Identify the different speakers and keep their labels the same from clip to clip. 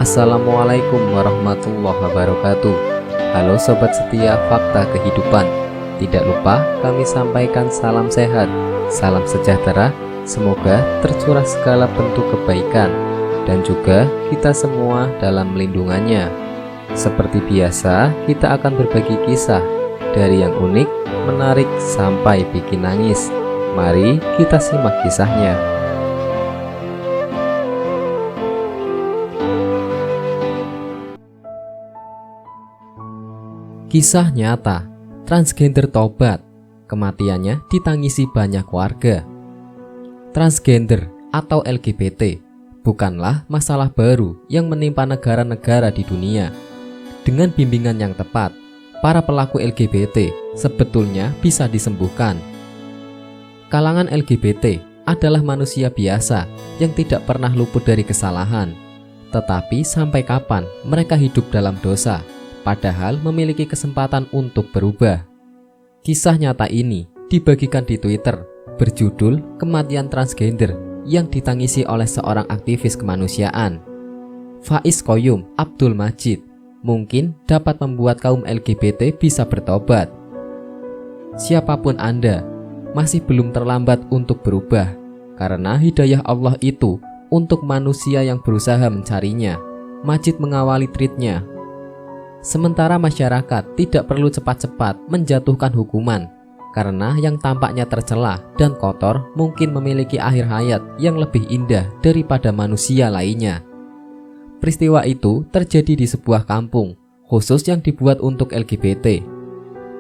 Speaker 1: Assalamualaikum warahmatullahi wabarakatuh. Halo sobat setia Fakta Kehidupan. Tidak lupa kami sampaikan salam sehat, salam sejahtera. Semoga tercurah segala bentuk kebaikan dan juga kita semua dalam lindungannya. Seperti biasa, kita akan berbagi kisah dari yang unik, menarik sampai bikin nangis. Mari kita simak kisahnya. Kisah nyata, transgender tobat, kematiannya ditangisi banyak warga. Transgender atau LGBT bukanlah masalah baru yang menimpa negara-negara di dunia. Dengan bimbingan yang tepat, para pelaku LGBT sebetulnya bisa disembuhkan. Kalangan LGBT adalah manusia biasa yang tidak pernah luput dari kesalahan. Tetapi sampai kapan mereka hidup dalam dosa? Padahal memiliki kesempatan untuk berubah. Kisah nyata ini dibagikan di Twitter berjudul "Kematian Transgender yang Ditangisi oleh Seorang Aktivis Kemanusiaan". Faiz Qoyum Abdul Majid mungkin dapat membuat kaum LGBT bisa bertobat. Siapapun Anda, masih belum terlambat untuk berubah, karena hidayah Allah itu untuk manusia yang berusaha mencarinya. Majid mengawali tweetnya, sementara masyarakat tidak perlu cepat-cepat menjatuhkan hukuman, karena yang tampaknya tercela dan kotor mungkin memiliki akhir hayat yang lebih indah daripada manusia lainnya. Peristiwa itu terjadi di sebuah kampung khusus yang dibuat untuk LGBT.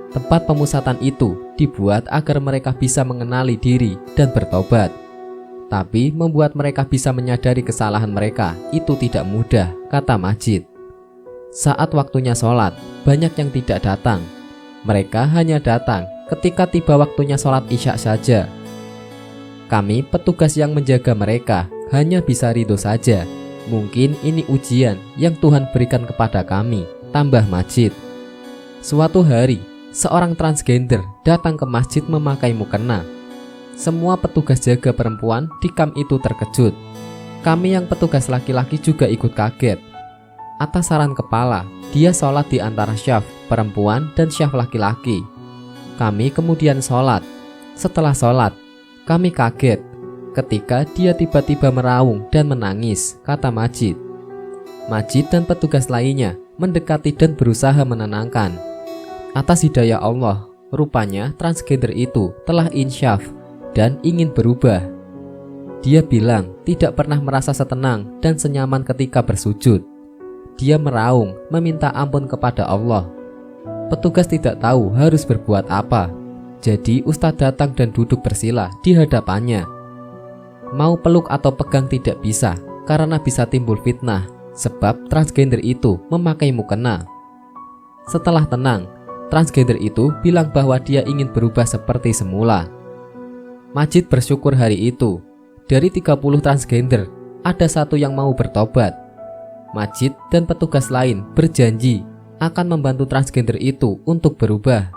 Speaker 1: Tempat pemusatan itu dibuat agar mereka bisa mengenali diri dan bertobat. Tapi membuat mereka bisa menyadari kesalahan mereka itu tidak mudah, kata Majid. Saat waktunya sholat, banyak yang tidak datang. Mereka hanya datang ketika tiba waktunya sholat isya saja. Kami, petugas yang menjaga mereka, hanya bisa ridho saja. Mungkin ini ujian yang Tuhan berikan kepada kami, tambah Majid. Suatu hari, seorang transgender datang ke masjid memakai mukena. Semua petugas jaga perempuan di kamp itu terkejut. Kami yang petugas laki-laki juga ikut kaget. Atas saran kepala, dia sholat di antara syaf perempuan dan syaf laki-laki. Kami kemudian sholat. Setelah sholat, kami kaget ketika dia tiba-tiba meraung dan menangis, kata Majid. Majid dan petugas lainnya mendekati dan berusaha menenangkan. Atas hidayah Allah, rupanya transgender itu telah insyaf dan ingin berubah. Dia bilang tidak pernah merasa setenang dan senyaman ketika bersujud. Dia meraung, meminta ampun kepada Allah. Petugas tidak tahu harus berbuat apa. Jadi ustadz datang dan duduk bersila di hadapannya. Mau peluk atau pegang tidak bisa, karena bisa timbul fitnah, sebab transgender itu memakai mukena. Setelah tenang, transgender itu bilang bahwa dia ingin berubah seperti semula. Majid bersyukur hari itu. Dari 30 transgender, ada satu yang mau bertobat. Majid dan petugas lain berjanji akan membantu transgender itu untuk berubah.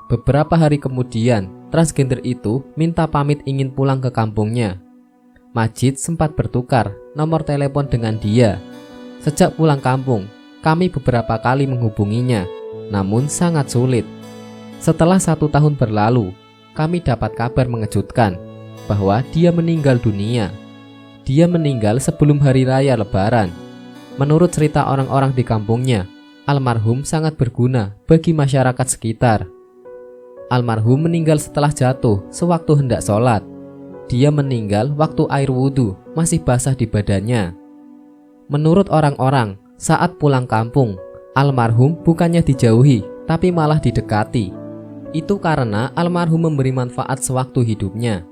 Speaker 1: Beberapa hari kemudian, transgender itu minta pamit ingin pulang ke kampungnya. Majid sempat bertukar nomor telepon dengan dia. Sejak pulang kampung, kami beberapa kali menghubunginya, namun sangat sulit. Setelah 1 tahun berlalu, kami dapat kabar mengejutkan bahwa dia meninggal dunia. Dia meninggal sebelum hari raya Lebaran. Menurut cerita orang-orang di kampungnya, almarhum sangat berguna bagi masyarakat sekitar. Almarhum meninggal setelah jatuh sewaktu hendak sholat. Dia meninggal waktu air wudhu masih basah di badannya. Menurut orang-orang, saat pulang kampung, almarhum bukannya dijauhi, tapi malah didekati. Itu karena almarhum memberi manfaat sewaktu hidupnya.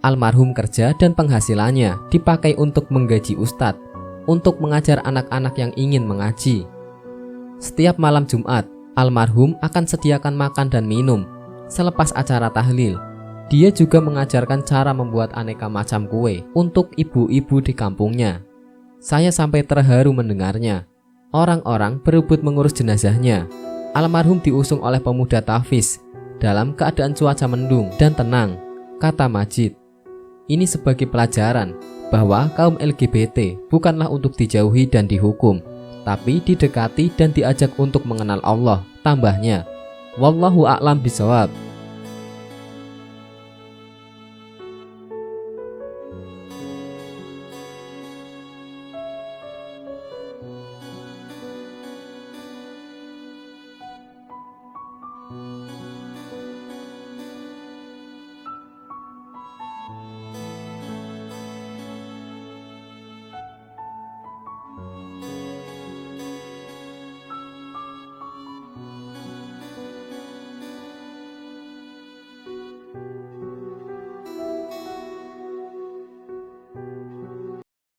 Speaker 1: Almarhum kerja dan penghasilannya dipakai untuk menggaji ustadz, untuk mengajar anak-anak yang ingin mengaji. Setiap malam Jumat, almarhum akan sediakan makan dan minum. Selepas acara tahlil, dia juga mengajarkan cara membuat aneka macam kue untuk ibu-ibu di kampungnya. Saya sampai terharu mendengarnya. Orang-orang berebut mengurus jenazahnya. Almarhum diusung oleh pemuda tahfiz dalam keadaan cuaca mendung dan tenang, kata Majid. Ini sebagai pelajaran bahwa kaum LGBT bukanlah untuk dijauhi dan dihukum, tapi didekati dan diajak untuk mengenal Allah. Tambahnya, wallahu a'lam bishawab.